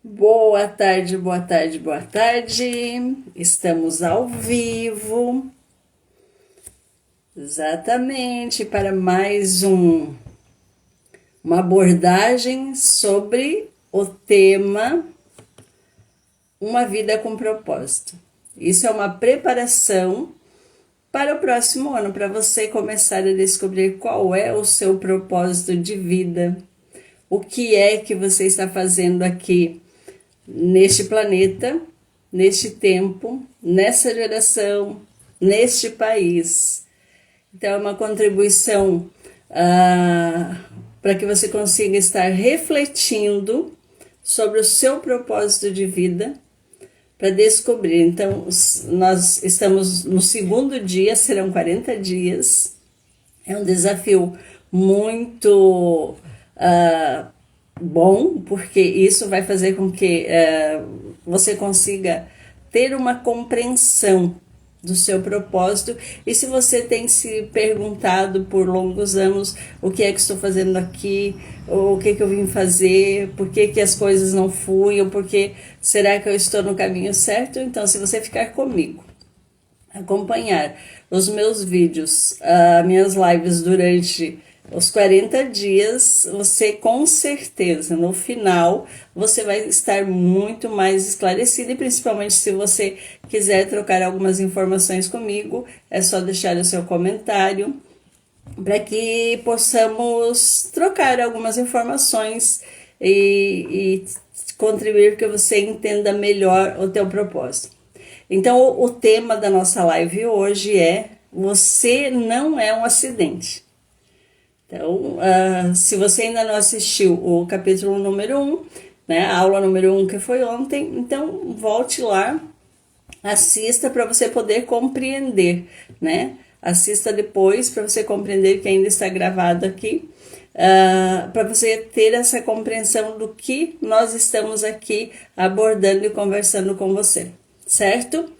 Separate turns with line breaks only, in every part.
Boa tarde, boa tarde, boa tarde. Estamos ao vivo, exatamente, para mais uma abordagem sobre o tema Uma Vida com Propósito. Isso é uma preparação para o próximo ano, para você começar a descobrir qual é o seu propósito de vida, o que é que você está fazendo aqui neste planeta, neste tempo, nessa geração, neste país. Então, é uma contribuição para que você consiga estar refletindo sobre o seu propósito de vida, para descobrir. Então, nós estamos no segundo dia, serão 40 dias. É um desafio muito bom, porque isso vai fazer com que você consiga ter uma compreensão do seu propósito. E se você tem se perguntado por longos anos o que é que estou fazendo aqui, o que eu vim fazer, por que as coisas não fluem, porque será que eu estou no caminho certo? Então, se você ficar comigo, acompanhar os meus vídeos, minhas lives durante os 40 dias, você com certeza, no final, você vai estar muito mais esclarecido, e principalmente se você quiser trocar algumas informações comigo, é só deixar o seu comentário para que possamos trocar algumas informações e contribuir para que você entenda melhor o teu propósito. Então, o tema da nossa live hoje é: você não é um acidente. Então, se você ainda não assistiu o capítulo número 1, né, a aula número 1 que foi ontem, então volte lá, assista para você poder compreender, né? Assista depois para você compreender, que ainda está gravado aqui, para você ter essa compreensão do que nós estamos aqui abordando e conversando com você, certo?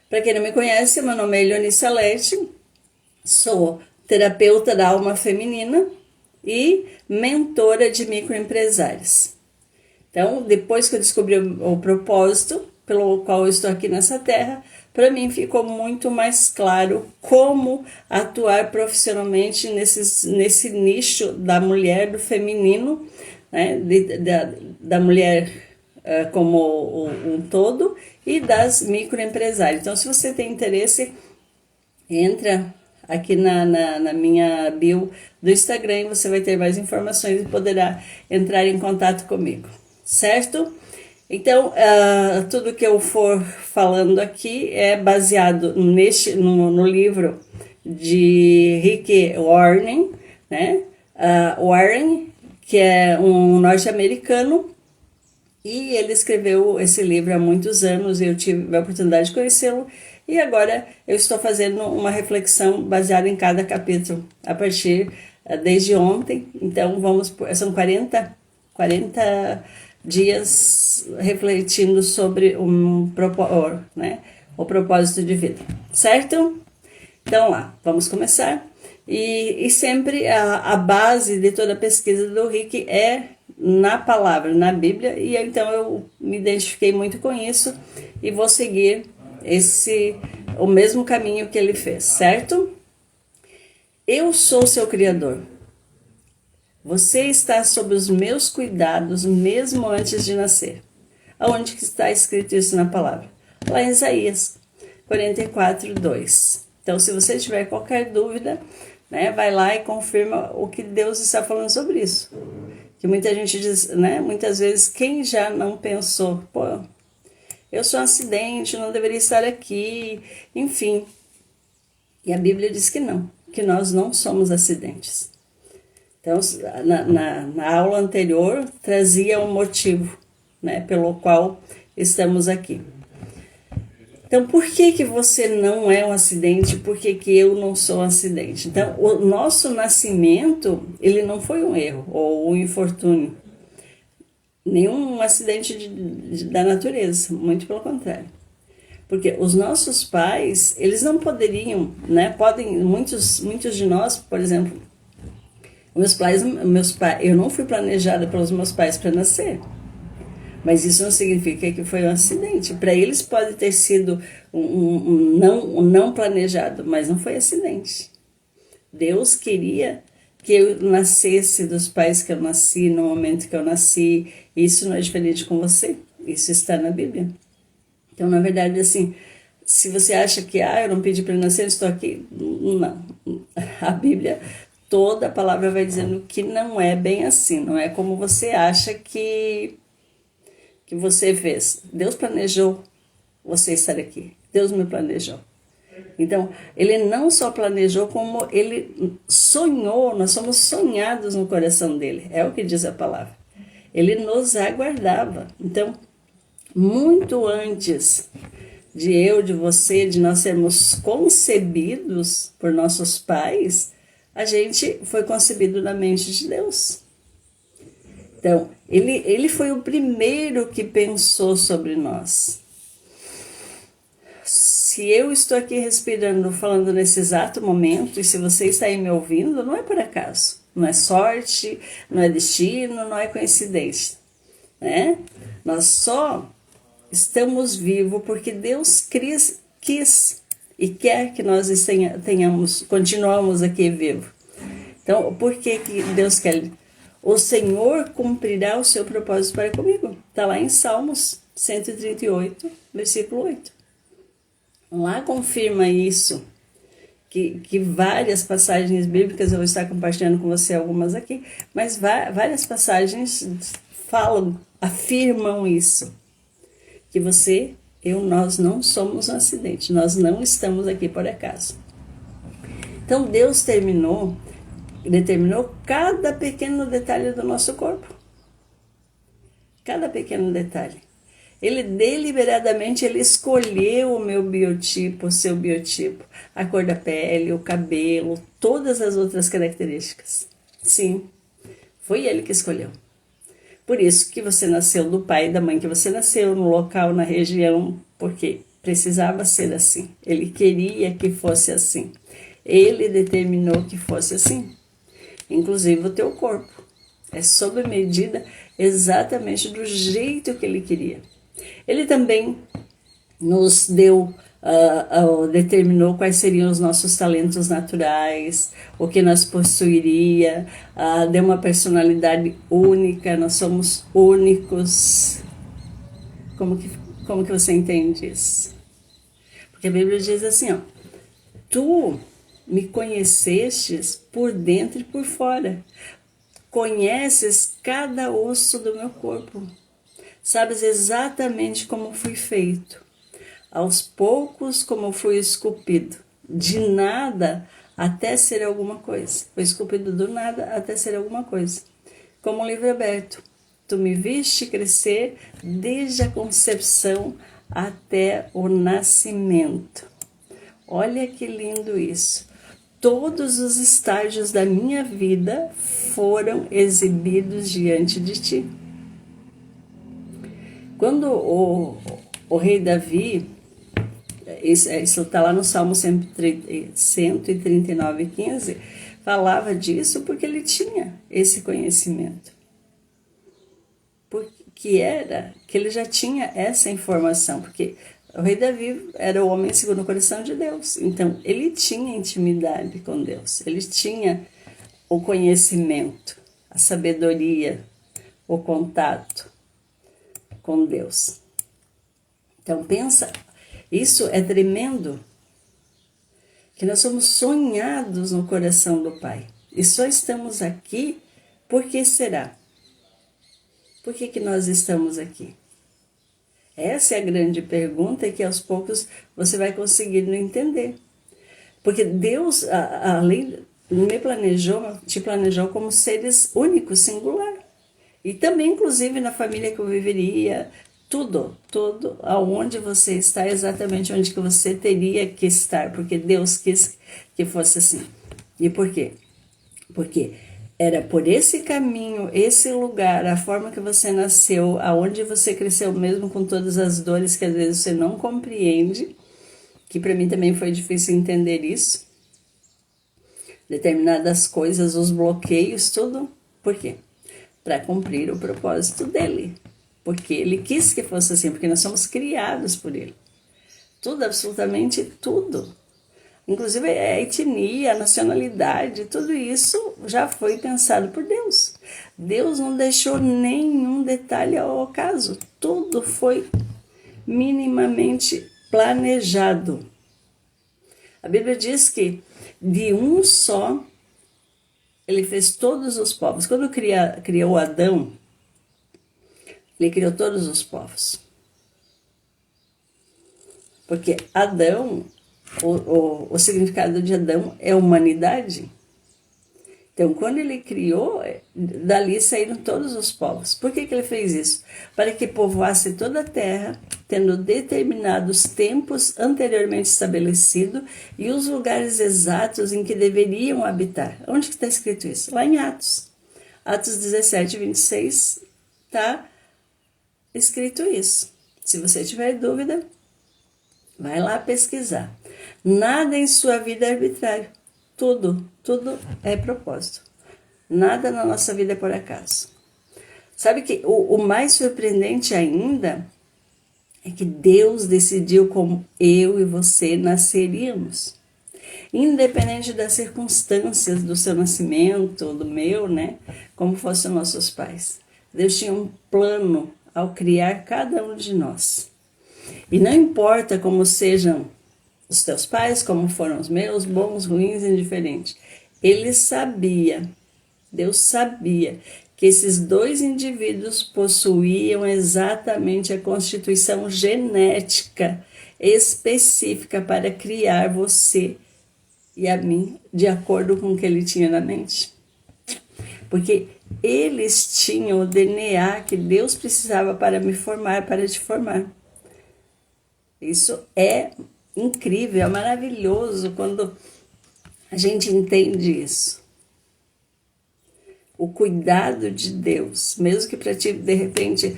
Para quem não me conhece, meu nome é Elione Salete, sou terapeuta da alma feminina e mentora de microempresários. Então, depois que eu descobri o propósito pelo qual eu estou aqui nessa terra, para mim ficou muito mais claro como atuar profissionalmente nesse nicho da mulher, do feminino, né, da mulher como um todo, e das microempresárias. Então, se você tem interesse, entra aqui na minha bio do Instagram, e você vai ter mais informações e poderá entrar em contato comigo, certo? Então, tudo que eu for falando aqui é baseado no livro de Rick Warren, né? Warren, que é um norte-americano, e ele escreveu esse livro há muitos anos, e eu tive a oportunidade de conhecê-lo. E agora eu estou fazendo uma reflexão baseada em cada capítulo, a partir desde ontem. Então, são 40 dias refletindo sobre o propósito de vida, certo? Então lá, vamos começar. E sempre a base de toda a pesquisa do Rick é na palavra, na Bíblia, e então eu me identifiquei muito com isso e vou seguir o mesmo caminho que ele fez, certo? Eu sou seu criador. Você está sob os meus cuidados mesmo antes de nascer. Aonde que está escrito isso na palavra? Lá em Isaías 44:2. Então, se você tiver qualquer dúvida, né, vai lá e confirma o que Deus está falando sobre isso. Que muita gente diz, né, muitas vezes, quem já não pensou, pô, eu sou um acidente, não deveria estar aqui, enfim. E a Bíblia diz que não, que nós não somos acidentes. Então, na aula anterior, trazia um motivo, né, pelo qual estamos aqui. Então, por que você não é um acidente? Por que eu não sou um acidente? Então, o nosso nascimento, ele não foi um erro ou um infortúnio. Nenhum acidente da natureza, muito pelo contrário. Porque os nossos pais, eles não poderiam, né? Muitos de nós, por exemplo, meus pais, eu não fui planejada pelos meus pais para nascer. Mas isso não significa que foi um acidente. Para eles pode ter sido um não planejado, mas não foi acidente. Deus queria que eu nascesse dos pais que eu nasci, no momento que eu nasci. Isso não é diferente com você. Isso está na Bíblia. Então, na verdade, assim, se você acha que eu não pedi para nascer, eu estou aqui. Não. A Bíblia, toda a palavra vai dizendo que não é bem assim. Não é como você acha que você fez. Deus planejou você estar aqui. Deus me planejou. Então, ele não só planejou, como ele sonhou, nós somos sonhados no coração dele. É o que diz a palavra. Ele nos aguardava. Então, muito antes de eu, de você, de nós sermos concebidos por nossos pais, a gente foi concebido na mente de Deus. Então, ele foi o primeiro que pensou sobre nós. Se eu estou aqui respirando, falando nesse exato momento, e se você está aí me ouvindo, não é por acaso. Não é sorte, não é destino, não é coincidência. Né? Nós só estamos vivos porque Deus quis e quer que nós continuamos aqui vivos. Então, por que Deus quer? O Senhor cumprirá o seu propósito para comigo. Está lá em Salmos 138, versículo 8. Lá confirma isso, que várias passagens bíblicas, eu vou estar compartilhando com você algumas aqui, mas várias passagens afirmam isso, que nós não somos um acidente, nós não estamos aqui por acaso. Então Deus determinou cada pequeno detalhe do nosso corpo, cada pequeno detalhe. Ele deliberadamente escolheu o meu biotipo, o seu biotipo, a cor da pele, o cabelo, todas as outras características. Sim, foi ele que escolheu. Por isso que você nasceu do pai e da mãe que você nasceu, no local, na região, porque precisava ser assim. Ele queria que fosse assim. Ele determinou que fosse assim. Inclusive o teu corpo. É sob medida exatamente do jeito que ele queria. Ele também nos determinou quais seriam os nossos talentos naturais, o que nós possuiria, deu uma personalidade única, nós somos únicos. Como que você entende isso? Porque a Bíblia diz assim, tu me conhecestes por dentro e por fora, conheces cada osso do meu corpo. Sabes exatamente como fui feito, aos poucos como fui esculpido, de nada até ser alguma coisa. Foi esculpido do nada até ser alguma coisa. Como um livro aberto, tu me viste crescer desde a concepção até o nascimento. Olha que lindo isso. Todos os estágios da minha vida foram exibidos diante de ti. Quando o rei Davi, isso está lá no Salmo 139:15, falava disso porque ele tinha esse conhecimento. Que ele já tinha essa informação, porque o rei Davi era o homem segundo o coração de Deus. Então, ele tinha intimidade com Deus, ele tinha o conhecimento, a sabedoria, o contato com Deus. Então pensa, isso é tremendo, que nós somos sonhados no coração do Pai. E só estamos aqui, por que será? Por que nós estamos aqui? Essa é a grande pergunta que aos poucos você vai conseguindo entender. Porque Deus, além te planejou como seres únicos, singular. E também, inclusive, na família que eu viveria, tudo, aonde você está, exatamente onde que você teria que estar, porque Deus quis que fosse assim. E por quê? Porque era por esse caminho, esse lugar, a forma que você nasceu, aonde você cresceu, mesmo com todas as dores que às vezes você não compreende, que para mim também foi difícil entender isso, determinadas coisas, os bloqueios, tudo. Por quê? Para cumprir o propósito dele. porque Ele quis que fosse assim, porque nós somos criados por Ele. Tudo, absolutamente tudo. Inclusive a etnia, a nacionalidade, tudo isso já foi pensado por Deus. Deus não deixou nenhum detalhe ao acaso. Tudo foi minimamente planejado. A Bíblia diz que de um só Ele fez todos os povos. Quando criou Adão, Ele criou todos os povos. Porque Adão, o significado de Adão é humanidade. Então, quando Ele criou, dali saíram todos os povos. Por que Ele fez isso? Para que povoasse toda a terra, tendo determinados tempos anteriormente estabelecidos e os lugares exatos em que deveriam habitar. Onde que está escrito isso? Lá em Atos. Atos 17, 26, está escrito isso. Se você tiver dúvida, vai lá pesquisar. Nada em sua vida é arbitrário. Tudo é propósito. Nada na nossa vida é por acaso. Sabe que o mais surpreendente ainda é que Deus decidiu como eu e você nasceríamos. Independente das circunstâncias do seu nascimento, do meu, né? Como fossem nossos pais. Deus tinha um plano ao criar cada um de nós. E não importa como sejam os teus pais, como foram os meus, bons, ruins, indiferentes. Ele sabia, Deus sabia, que esses dois indivíduos possuíam exatamente a constituição genética específica para criar você e a mim de acordo com o que ele tinha na mente. Porque eles tinham o DNA que Deus precisava para me formar, para te formar. Isso é incrível, é maravilhoso quando a gente entende isso. O cuidado de Deus, mesmo que para ti, de repente,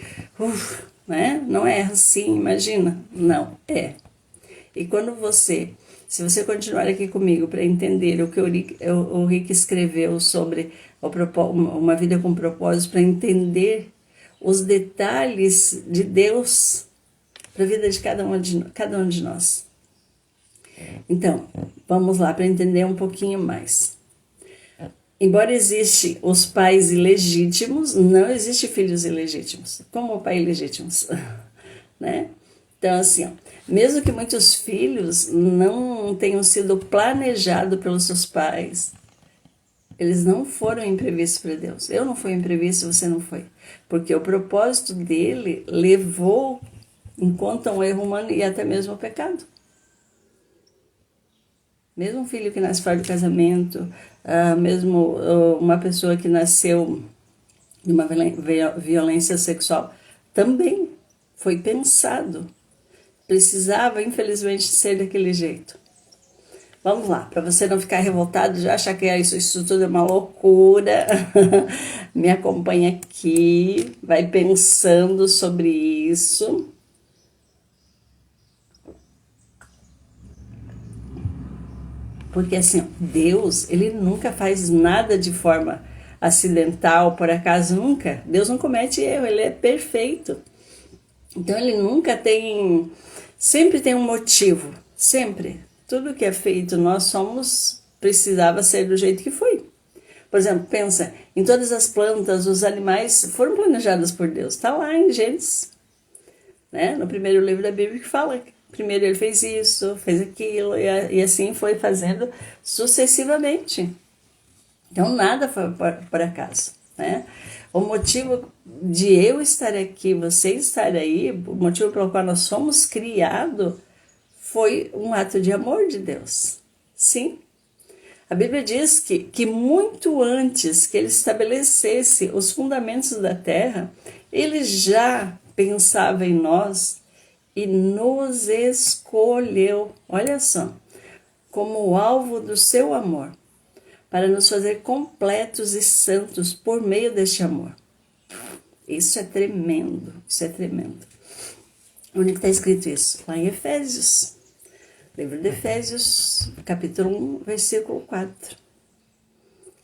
né? Não é assim, imagina. Não, é. E quando se você continuar aqui comigo para entender o que o Rick escreveu sobre uma vida com propósito, para entender os detalhes de Deus para a vida de cada um de nós. Então, vamos lá para entender um pouquinho mais. Embora existam os pais ilegítimos, não existem filhos ilegítimos. Como pai ilegítimos? Né? Então, assim, ó, mesmo que muitos filhos não tenham sido planejados pelos seus pais, eles não foram imprevistos para Deus. Eu não fui imprevisto, você não foi. Porque o propósito dele levou em conta um erro humano e até mesmo o pecado. Mesmo um filho que nasce fora do casamento, mesmo uma pessoa que nasceu de uma violência sexual, também foi pensado. Precisava, infelizmente, ser daquele jeito. Vamos lá, para você não ficar revoltado, já achar que isso tudo é uma loucura, me acompanha aqui, vai pensando sobre isso. Porque assim, Deus, ele nunca faz nada de forma acidental, por acaso, nunca. Deus não comete erro, ele é perfeito. Então ele sempre tem um motivo, sempre. Tudo que é feito, precisava ser do jeito que foi. Por exemplo, pensa, em todas as plantas, os animais foram planejados por Deus. Está lá em Gênesis, né? No primeiro livro da Bíblia que fala. Primeiro ele fez isso, fez aquilo, e assim foi fazendo sucessivamente. Então nada foi por acaso, né? O motivo de eu estar aqui, você estar aí, o motivo pelo qual nós fomos criados, foi um ato de amor de Deus. Sim. A Bíblia diz que muito antes que ele estabelecesse os fundamentos da terra, ele já pensava em nós e nos escolheu, olha só, como alvo do seu amor, para nos fazer completos e santos por meio deste amor. Isso é tremendo, isso é tremendo. Onde está escrito isso? Lá em Efésios, livro de Efésios, capítulo 1, versículo 4.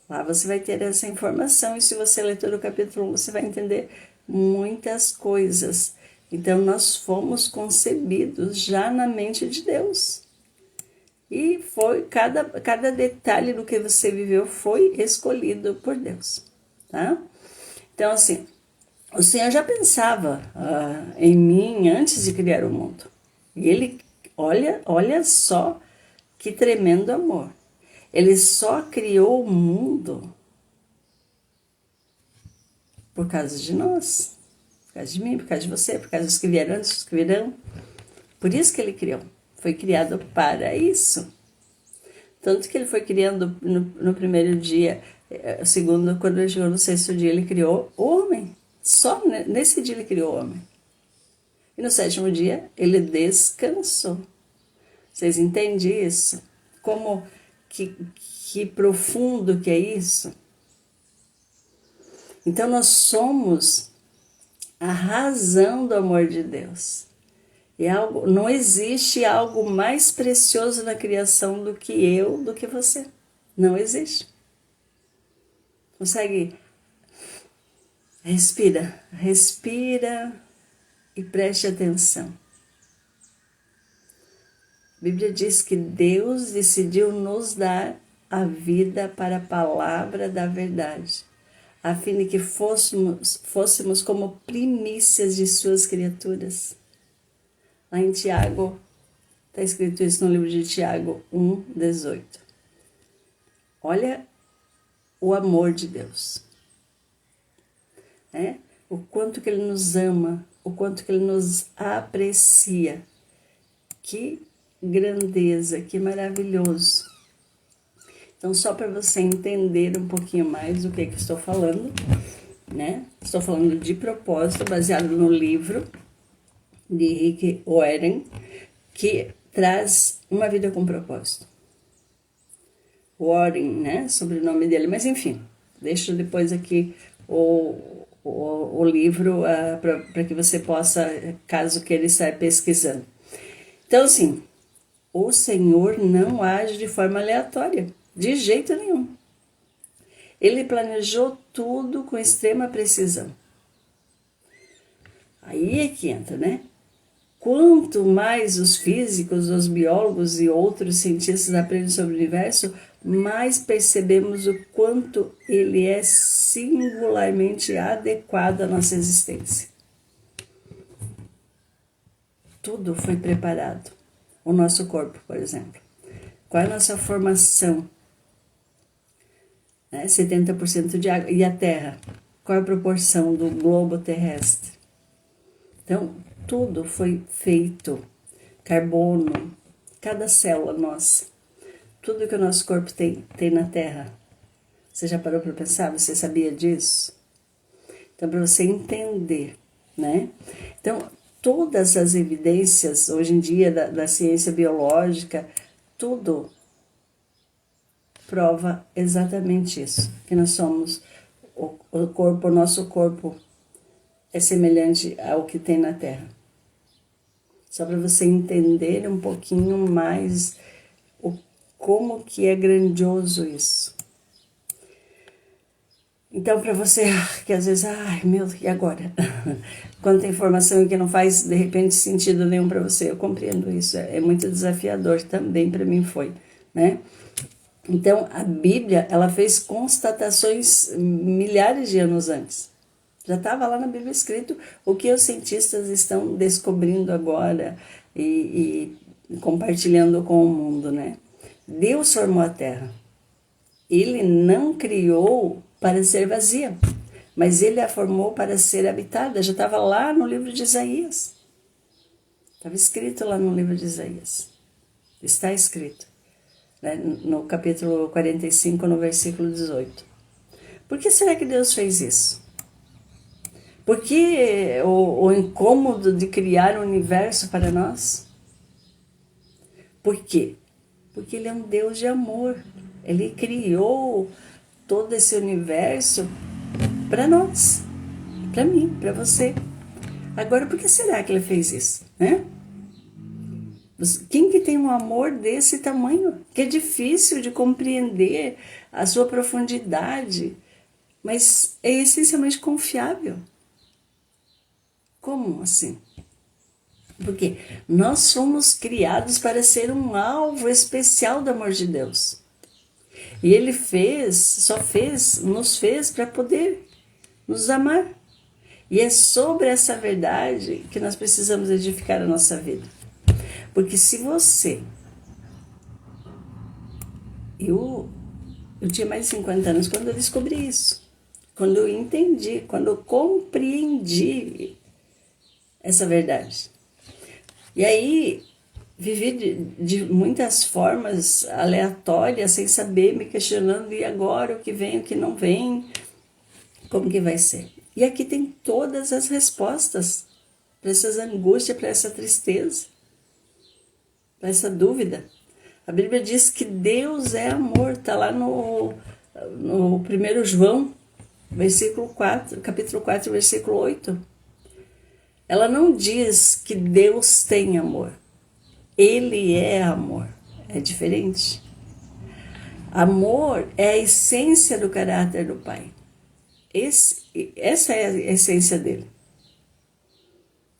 Lá você vai ter essa informação, e se você ler todo o capítulo 1, você vai entender muitas coisas. Então, nós fomos concebidos já na mente de Deus. E foi cada detalhe do que você viveu foi escolhido por Deus, tá? Então, assim, o Senhor já pensava em mim antes de criar o mundo. E Ele, olha só que tremendo amor. Ele só criou o mundo por causa de nós, por causa de mim, por causa de você, por causa dos que vieram antes, dos que virão. Por isso que Ele criou. Foi criado para isso. Tanto que Ele foi criando no primeiro dia, segundo, quando Ele chegou no sexto dia, Ele criou o homem. Só nesse dia Ele criou o homem. E no sétimo dia, Ele descansou. Vocês entendem isso? Como que profundo que é isso? Então, nós somos a razão do amor de Deus. E não existe algo mais precioso na criação do que eu, do que você. Não existe. Consegue? Respira e preste atenção. A Bíblia diz que Deus decidiu nos dar a vida para a palavra da verdade, a fim de que fôssemos como primícias de suas criaturas. Lá em Tiago, está escrito isso no livro de Tiago 1:18. Olha o amor de Deus. O quanto que Ele nos ama, o quanto que Ele nos aprecia. Que grandeza, que maravilhoso. Então, só para você entender um pouquinho mais do que estou falando, né? Estou falando de propósito, baseado no livro de Rick Warren, que traz uma vida com propósito. Warren, né? Sobre o nome dele, mas enfim, deixo depois aqui o livro para que você possa, caso queira estar pesquisando. Então, assim, o Senhor não age de forma aleatória, de jeito nenhum. Ele planejou tudo com extrema precisão. Aí é que entra, né? Quanto mais os físicos, os biólogos e outros cientistas aprendem sobre o universo, mais percebemos o quanto ele é singularmente adequado à nossa existência. Tudo foi preparado. O nosso corpo, por exemplo. Qual é a nossa formação? 70% de água. E a Terra? Qual é a proporção do globo terrestre? Então, tudo foi feito. Carbono, cada célula nossa. Tudo que o nosso corpo tem na Terra. Você já parou para pensar? Você sabia disso? Então, para você entender, né? Então, todas as evidências, hoje em dia, da ciência biológica, tudo prova exatamente isso. Que nós somos, o nosso corpo é semelhante ao que tem na Terra. Só para você entender um pouquinho mais como que é grandioso isso. Então, para você que às vezes, meu, e agora? Quanta informação que não faz, de repente, sentido nenhum para você. Eu compreendo isso, é muito desafiador, também para mim foi, né? Então, a Bíblia, ela fez constatações milhares de anos antes. Já estava lá na Bíblia escrito o que os cientistas estão descobrindo agora e compartilhando com o mundo, né? Deus formou a Terra. Ele não criou para ser vazia, mas Ele a formou para ser habitada. Já estava lá no livro de Isaías. Estava escrito lá no livro de Isaías. Está escrito, né? No capítulo 45, no versículo 18. Por que será que Deus fez isso? Por que o incômodo de criar um universo para nós? Por quê? Porque Ele é um Deus de amor. Ele criou todo esse universo para nós, para mim, para você. Agora, por que será que Ele fez isso, né? Quem que tem um amor desse tamanho? Que é difícil de compreender a sua profundidade, mas é essencialmente confiável. como assim? Porque nós fomos criados para ser um alvo especial do amor de Deus. E Ele nos fez para poder nos amar. E é sobre essa verdade que nós precisamos edificar a nossa vida. Porque se você... Eu tinha mais de 50 anos quando eu descobri isso. Quando eu entendi, quando eu compreendi essa verdade. E aí, vivi de muitas formas aleatórias, sem saber, me questionando, e agora o que vem, o que não vem, como que vai ser? E aqui tem todas as respostas para essas angústias, para essa tristeza, para essa dúvida. A Bíblia diz que Deus é amor, está lá no 1 João, capítulo 4, versículo 8. Ela não diz que Deus tem amor. Ele é amor. É diferente. Amor é a essência do caráter do Pai. Essa é a essência dele.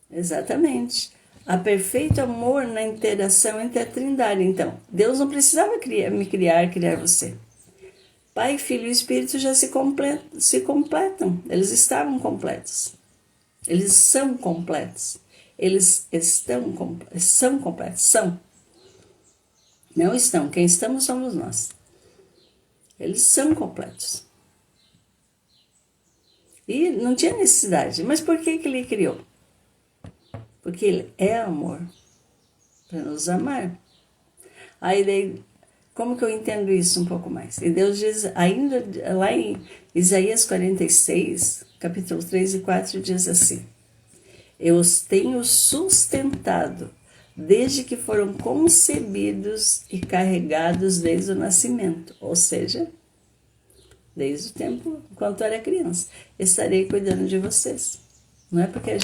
Exatamente. Há perfeito amor na interação entre a Trindade. Então, Deus não precisava criar você. Pai, Filho e Espírito já se completam. Eles estavam completos. Eles são completos. São completos. São. Não estão. Quem estamos somos nós. Eles são completos. E não tinha necessidade. Mas por que Ele criou? Porque Ele é amor. Para nos amar. Aí daí, como que eu entendo isso um pouco mais? E Deus diz, ainda lá em Isaías 46, capítulo 3 e 4, diz assim: eu os tenho sustentado desde que foram concebidos e carregados desde o nascimento. Ou seja, desde o tempo enquanto eu era criança. Estarei cuidando de vocês. Não é porque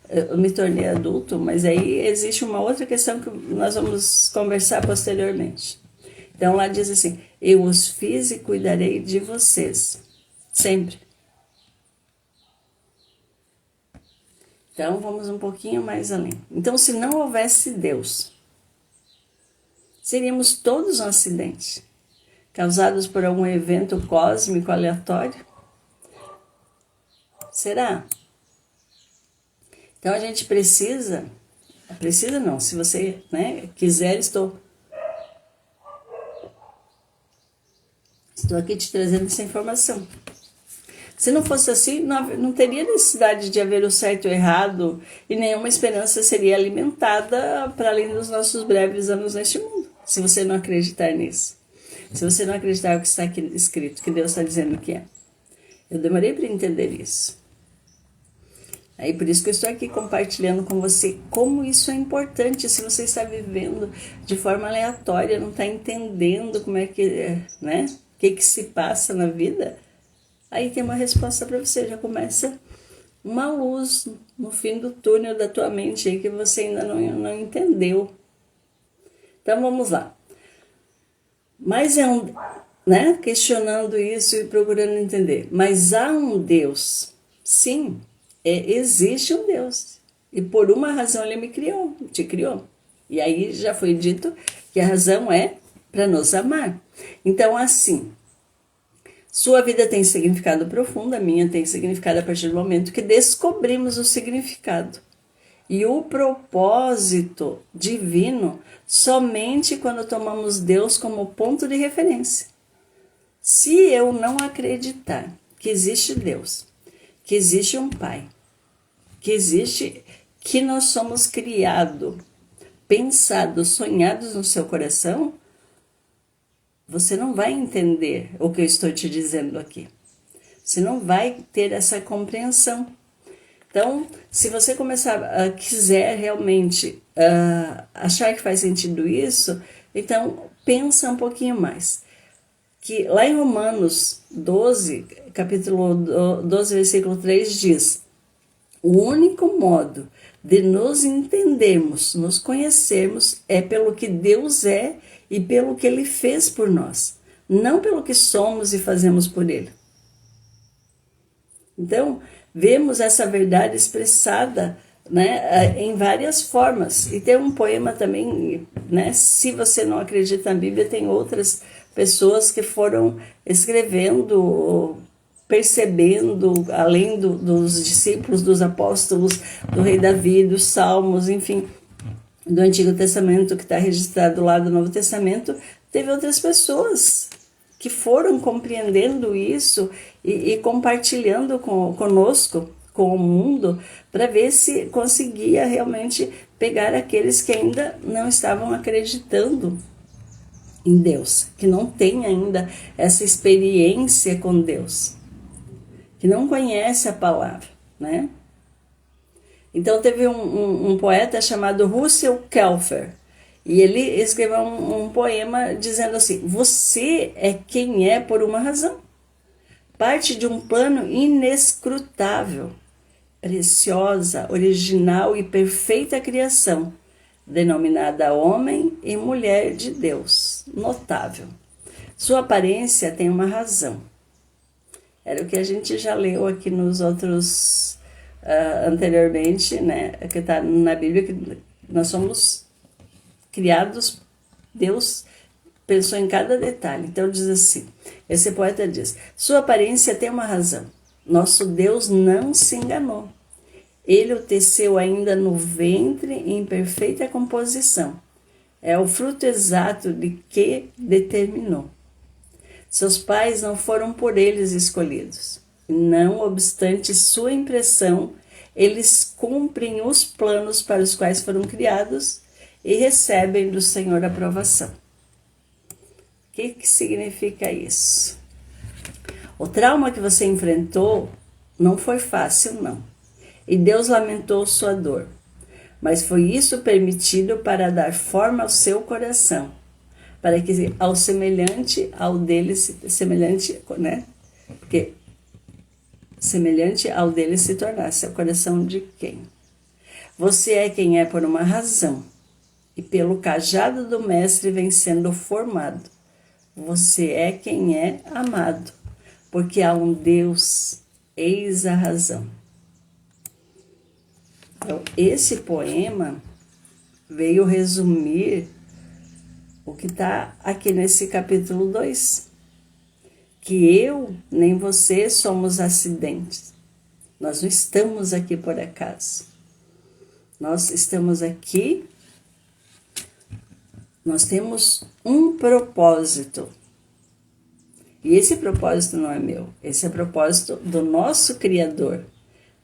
eu me tornei adulto, mas aí existe uma outra questão que nós vamos conversar posteriormente. Então lá diz assim: eu os fiz e cuidarei de vocês. Sempre. Então vamos um pouquinho mais além. Então, se não houvesse Deus, seríamos todos um acidente, causados por algum evento cósmico aleatório? Será? Então a gente precisa não, se você quiser, estou aqui te trazendo essa informação. Se não fosse assim, não teria necessidade de haver o certo e o errado, e nenhuma esperança seria alimentada para além dos nossos breves anos neste mundo, se você não acreditar nisso. Se você não acreditar no que está aqui escrito, que Deus está dizendo que é. Eu demorei para entender isso. Aí por isso que eu estou aqui compartilhando com você como isso é importante. Se você está vivendo de forma aleatória, não está entendendo como é que, o que se passa na vida, aí tem uma resposta para você. Já começa uma luz no fim do túnel da tua mente aí que você ainda não entendeu. Então vamos lá. Mas questionando isso e procurando entender. Mas há um Deus. Sim. Existe um Deus, e por uma razão Ele te criou, e aí já foi dito que a razão é para nos amar. Então assim, sua vida tem significado profundo, a minha tem significado a partir do momento que descobrimos o significado e o propósito divino somente quando tomamos Deus como ponto de referência. Se eu não acreditar que existe Deus, que existe um Pai, que nós somos criados, pensados, sonhados no seu coração, você não vai entender o que eu estou te dizendo aqui. Você não vai ter essa compreensão. Então, se você quiser realmente achar que faz sentido isso, então pensa um pouquinho mais. Que lá em Romanos 12, capítulo 12, versículo 3 diz: o único modo de nos entendermos, nos conhecermos, é pelo que Deus é e pelo que Ele fez por nós, não pelo que somos e fazemos por Ele. Então, vemos essa verdade expressada né, em várias formas. E tem um poema também, né, se você não acredita na Bíblia, tem outras pessoas que foram escrevendo, percebendo, além dos discípulos, dos apóstolos, do rei Davi, dos salmos, enfim, do Antigo Testamento, que está registrado lá do Novo Testamento, teve outras pessoas que foram compreendendo isso e compartilhando conosco, com o mundo, para ver se conseguia realmente pegar aqueles que ainda não estavam acreditando em Deus, que não tem ainda essa experiência com Deus, que não conhece a palavra, né? Então teve um poeta chamado Russell Kelfer, e ele escreveu um poema dizendo assim: você é quem é por uma razão, parte de um plano inescrutável, preciosa, original e perfeita criação, denominada homem e mulher de Deus, notável. Sua aparência tem uma razão. Era o que a gente já leu aqui nos outros anteriormente, né? Que está na Bíblia, que nós somos criados, Deus pensou em cada detalhe. Então diz assim, esse poeta diz: sua aparência tem uma razão. Nosso Deus não se enganou. Ele o teceu ainda no ventre em perfeita composição. É o fruto exato de que determinou. Seus pais não foram por eles escolhidos. Não obstante sua impressão, eles cumprem os planos para os quais foram criados e recebem do Senhor a aprovação. O que significa isso? O trauma que você enfrentou não foi fácil, não. E Deus lamentou sua dor. Mas foi isso permitido para dar forma ao seu coração, para que ao semelhante ao dele, semelhante, né? Porque semelhante ao dele se tornasse o coração de quem? Você é quem é por uma razão, e pelo cajado do mestre vem sendo formado. Você é quem é amado, porque há um Deus, eis a razão. Então, esse poema veio resumir o que está aqui nesse capítulo 2. Que eu nem você somos acidentes. Nós não estamos aqui por acaso. Nós estamos aqui, nós temos um propósito. E esse propósito não é meu, esse é o propósito do nosso Criador.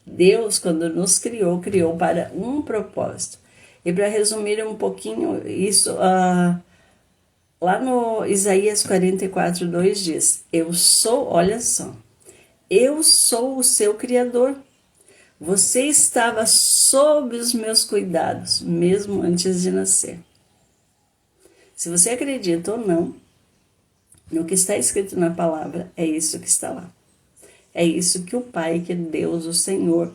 Deus, quando nos criou, criou para um propósito. E para resumir um pouquinho isso, lá no Isaías 44:2 diz: eu sou, olha só, eu sou o seu Criador. Você estava sob os meus cuidados, mesmo antes de nascer. Se você acredita ou não no que está escrito na palavra, é isso que está lá. É isso que o Pai, que é Deus, o Senhor,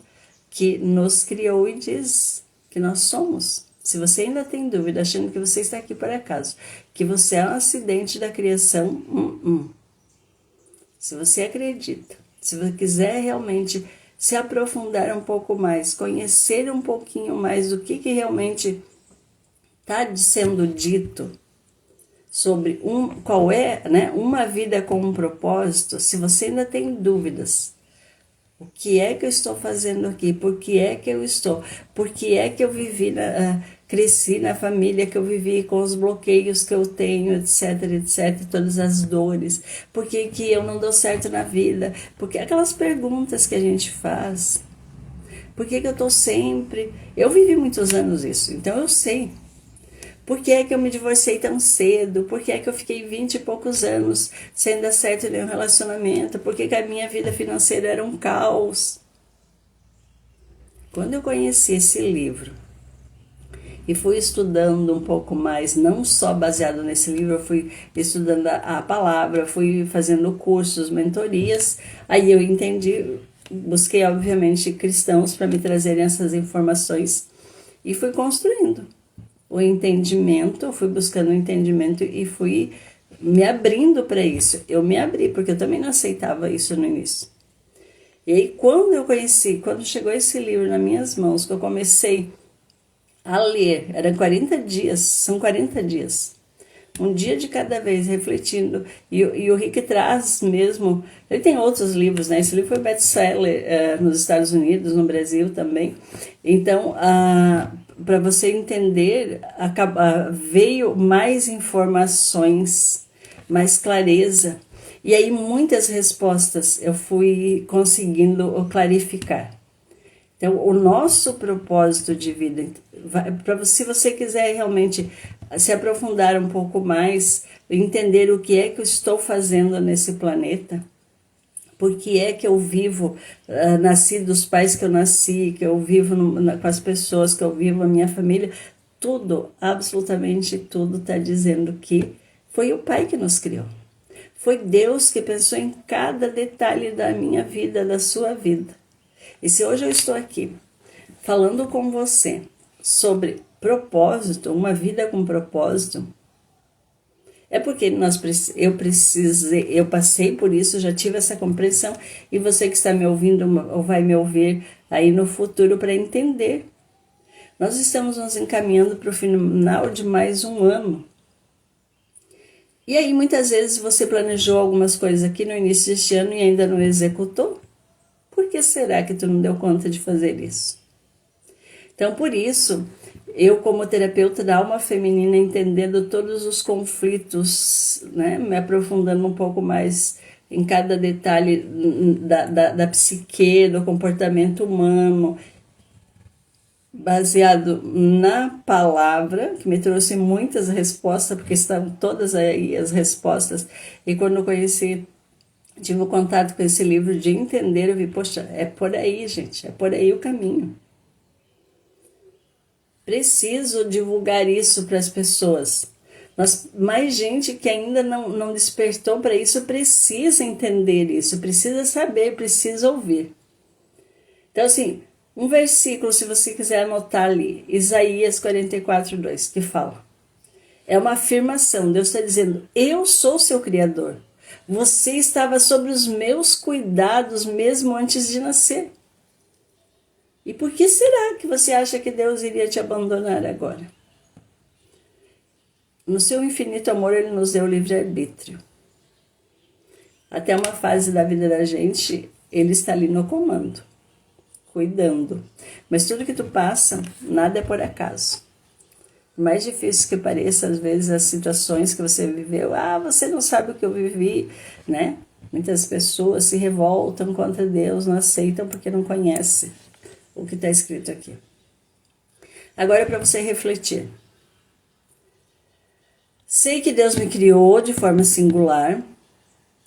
que nos criou e diz que nós somos. Se você ainda tem dúvida, achando que você está aqui por acaso, que você é um acidente da criação, Se você acredita, se você quiser realmente se aprofundar um pouco mais, conhecer um pouquinho mais do que realmente está sendo dito sobre qual é, né, uma vida com um propósito, se você ainda tem dúvidas, o que é que eu estou fazendo aqui, por que é que eu estou, por que é que eu cresci na família que eu vivi, com os bloqueios que eu tenho, etc, etc, todas as dores, por que que eu não dou certo na vida, porque aquelas perguntas que a gente faz, por que que eu estou sempre, eu vivi muitos anos isso, então eu sei. Por que é que eu me divorciei tão cedo? Por que é que eu fiquei 20 e poucos anos sem dar certo em nenhum relacionamento? Por que que a minha vida financeira era um caos? Quando eu conheci esse livro e fui estudando um pouco mais, não só baseado nesse livro, eu fui estudando a palavra, fui fazendo cursos, mentorias, aí eu entendi, busquei obviamente cristãos para me trazerem essas informações e fui construindo o entendimento, fui buscando o entendimento e fui me abrindo para isso. Eu me abri, porque eu também não aceitava isso no início. E aí quando chegou esse livro nas minhas mãos, que eu comecei a ler, eram 40 dias, são 40 dias. Um dia de cada vez, refletindo. E o Rick traz mesmo. Ele tem outros livros, né? Esse livro foi best-seller nos Estados Unidos, no Brasil também. Então, para você entender, veio mais informações, mais clareza. E aí, muitas respostas eu fui conseguindo clarificar. Então, o nosso propósito de vida, se você quiser realmente se aprofundar um pouco mais, entender o que é que eu estou fazendo nesse planeta, por que é que eu vivo, nasci dos pais que eu nasci, que eu vivo com as pessoas que eu vivo, a minha família, tudo, absolutamente tudo está dizendo que foi o Pai que nos criou. Foi Deus que pensou em cada detalhe da minha vida, da sua vida. E se hoje eu estou aqui falando com você sobre propósito, uma vida com propósito, é porque eu passei por isso, já tive essa compreensão, e você que está me ouvindo ou vai me ouvir aí no futuro para entender. Nós estamos nos encaminhando para o final de mais um ano. E aí muitas vezes você planejou algumas coisas aqui no início deste ano e ainda não executou. Por que será que tu não deu conta de fazer isso? Então, por isso, eu como terapeuta da alma feminina, entendendo todos os conflitos, né, me aprofundando um pouco mais em cada detalhe da psique, do comportamento humano, baseado na palavra, que me trouxe muitas respostas, porque estavam todas aí as respostas, e quando eu conheci, tive o contato com esse livro de entender, eu vi, poxa, é por aí, gente, é por aí o caminho. Preciso divulgar isso para as pessoas. Mais gente que ainda não despertou para isso precisa entender isso, precisa saber, precisa ouvir. Então, assim, um versículo, se você quiser anotar ali, Isaías 44:2, que fala. É uma afirmação, Deus está dizendo, eu sou seu Criador. Você estava sob os meus cuidados mesmo antes de nascer. E por que será que você acha que Deus iria te abandonar agora? No seu infinito amor, Ele nos deu livre-arbítrio. Até uma fase da vida da gente, Ele está ali no comando, cuidando. Mas tudo que tu passa, nada é por acaso. Mais difícil que pareça, às vezes, as situações que você viveu. Você não sabe o que eu vivi, né? Muitas pessoas se revoltam contra Deus, não aceitam porque não conhecem o que está escrito aqui. Agora é para você refletir. Sei que Deus me criou de forma singular.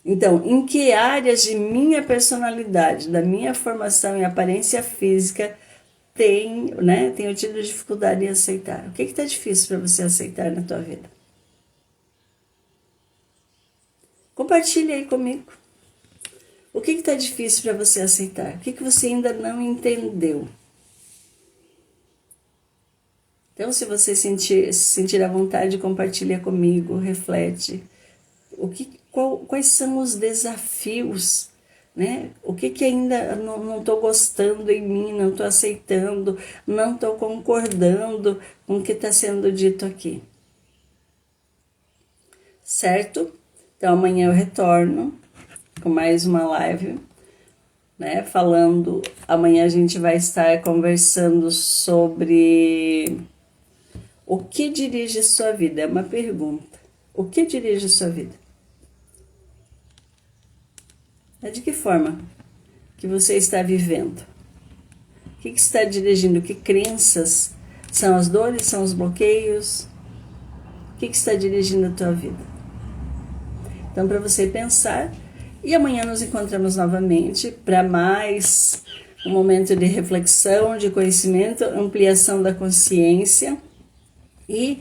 Então, em que áreas de minha personalidade, da minha formação e aparência física tenho tido dificuldade em aceitar? O que está difícil para você aceitar na tua vida? Compartilhe aí comigo. O que está difícil para você aceitar? O que você ainda não entendeu? Então, se você se sentir à vontade, compartilha comigo, reflete. Quais são os desafios, né? O que ainda não estou gostando em mim, não estou aceitando, não estou concordando com o que está sendo dito aqui. Certo? Então, amanhã eu retorno com mais uma live, né? Amanhã a gente vai estar conversando sobre o que dirige a sua vida. É uma pergunta. O que dirige a sua vida? É de que forma que você está vivendo? O que está dirigindo? Que crenças? São as dores? São os bloqueios? O que está dirigindo a tua vida? Então, para você pensar, e amanhã nos encontramos novamente para mais um momento de reflexão, de conhecimento, ampliação da consciência e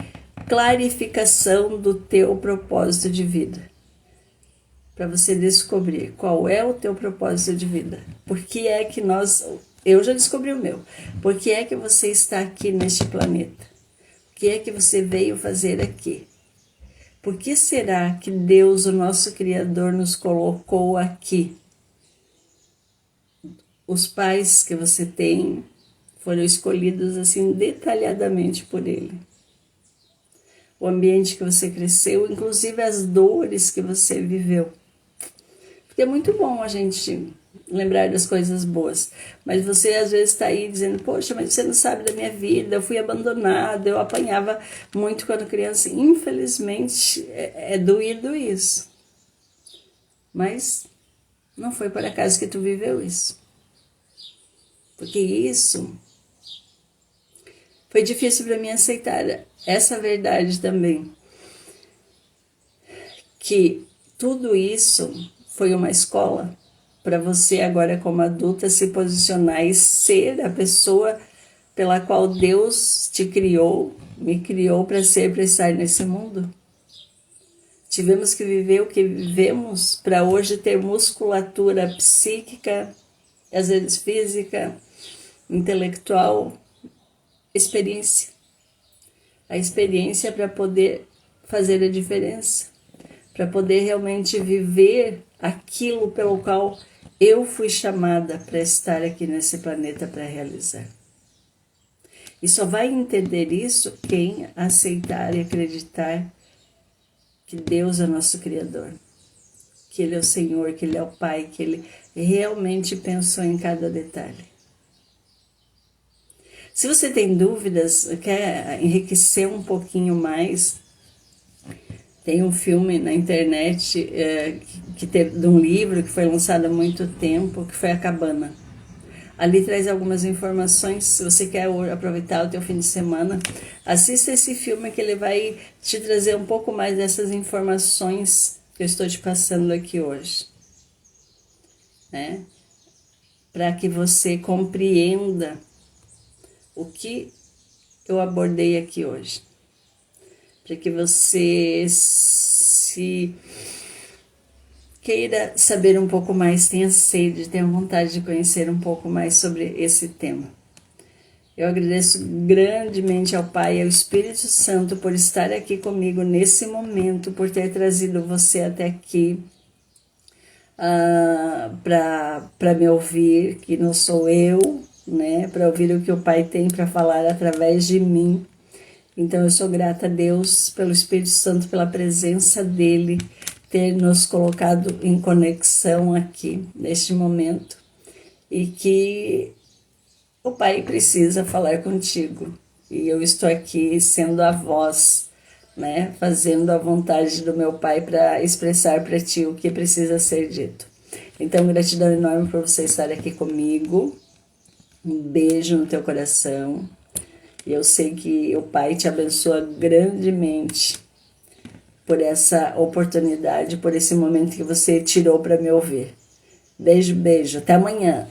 clarificação do teu propósito de vida. Para você descobrir qual é o teu propósito de vida. Por que é que eu já descobri o meu. Por que é que você está aqui neste planeta? O que é que você veio fazer aqui? Por que será que Deus, o nosso Criador, nos colocou aqui? os pais que você tem foram escolhidos assim detalhadamente por Ele. O ambiente que você cresceu, inclusive as dores que você viveu. Porque é muito bom a gente lembrar das coisas boas, mas você às vezes está aí dizendo, poxa, mas você não sabe da minha vida, eu fui abandonada, eu apanhava muito quando criança. Infelizmente é doído isso, mas não foi por acaso que tu viveu isso, porque isso foi difícil para mim aceitar essa verdade também, que tudo isso foi uma escola para você agora como adulta se posicionar e ser a pessoa pela qual Deus te criou, me criou para ser, para estar nesse mundo. Tivemos que viver o que vivemos para hoje ter musculatura psíquica, às vezes física, intelectual, experiência. A experiência para poder fazer a diferença, para poder realmente viver aquilo pelo qual eu fui chamada para estar aqui nesse planeta para realizar. E só vai entender isso quem aceitar e acreditar que Deus é nosso Criador, que Ele é o Senhor, que Ele é o Pai, que Ele realmente pensou em cada detalhe. Se você tem dúvidas, quer enriquecer um pouquinho mais, tem um filme na internet que teve, de um livro que foi lançado há muito tempo, que foi A Cabana. Ali traz algumas informações, se você quer aproveitar o teu fim de semana, assista esse filme que ele vai te trazer um pouco mais dessas informações que eu estou te passando aqui hoje, né? Para que você compreenda o que eu abordei aqui hoje. Para que você se queira saber um pouco mais, tenha sede, tenha vontade de conhecer um pouco mais sobre esse tema. Eu agradeço grandemente ao Pai e ao Espírito Santo por estar aqui comigo nesse momento, por ter trazido você até aqui para me ouvir, que não sou eu, né? Para ouvir o que o Pai tem para falar através de mim. Então eu sou grata a Deus pelo Espírito Santo, pela presença dele, ter nos colocado em conexão aqui neste momento, e que o Pai precisa falar contigo e eu estou aqui sendo a voz, né, fazendo a vontade do meu Pai para expressar para ti o que precisa ser dito. Então, gratidão enorme por você estar aqui comigo, um beijo no teu coração, e eu sei que o Pai te abençoa grandemente por essa oportunidade, por esse momento que você tirou para me ouvir. Beijo, beijo. Até amanhã.